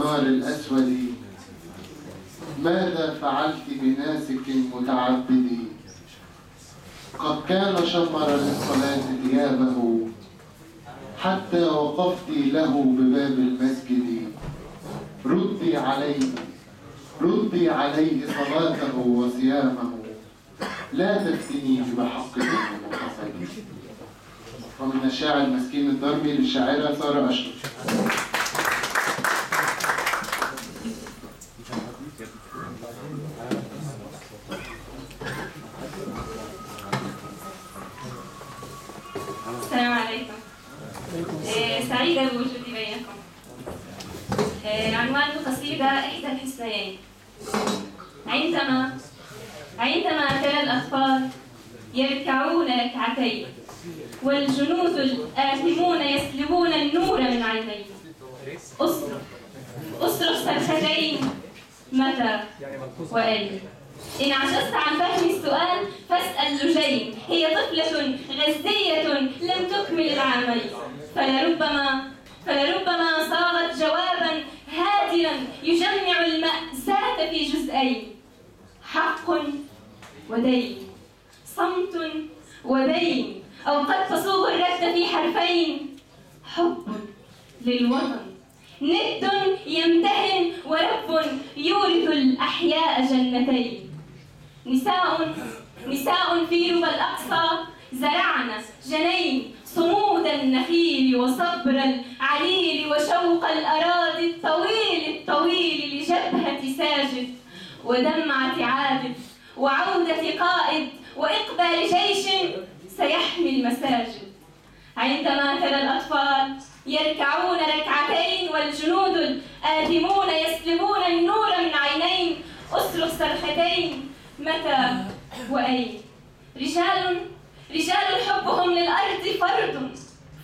الحمار الأسود ماذا فعلت بناسك متعبد؟ قد كان شمر للصلاة ثيابه حتى وقفت له بباب المسجد. ردي عليه صلاته وصيامه، لا تفتني بحق المقتصد. ومن الشاعر مسكين الضربي للشاعرة سارة أشرف. السلام عليكم. سعيدة بوجودي بينكم. عنوان القصيدة إحدى الحسنيين. عندما ترى الأطفال يركعون ركعتين والجنود الآثمون يسلبون النور من عينيه، أصرخ صرختين متى وأين؟ إن عجزت عن فهم السؤال فاسأل لجين، هي طفلة غزية لم تكمل العامين، فلربما صاغت جوابا هادرا يجمع المأساة في جزئين: حق ودين، صمت ودين، أو قد تصوغ الرد في حرفين: حب للوطن، ند يمتهن ورب يورث الأحياء جنتين. نساء في ربى الأقصى زرعن جنين، صمود النخيل وصبر العليل وشوق الأراضي الطويل لجبهة ساجد ودمعة عابد وعودة قائد وإقبال جيش سيحمي المساجد. عندما ترى الأطفال يركعون ركعتين والجنود الآثمون يسلبون النور من عينين، أصرخ صرختين متى وأين؟ رجال حبهم للأرض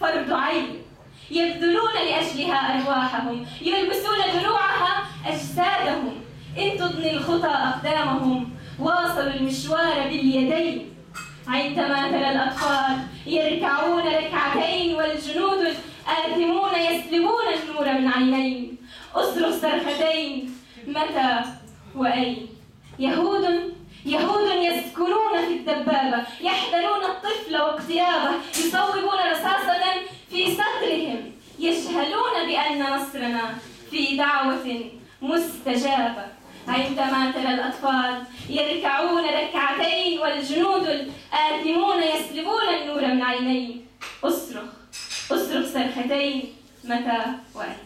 فرض عين، يبذلون لأجلها أرواحهم، يلبسون دروعها أجسادهم، إن تضني الخطى أقدامهم واصلوا المشوار باليدين. عندما ترى الأطفال يركعون ركعتين والجنود الآثمون يسلبون النور من عينين، أصرخ صرختين متى وأين؟ يهود يسكنون في الدبابة، يحذرون الطفل واقترابه، يصوبون رصاصة في صدرهم، يجهلون بأن نصرنا في دعوة مستجابة. عندما ترى الأطفال يركعون ركعتين والجنود الآثمون يسلبون النور من عينين، أصرخ صرختين متى وأين؟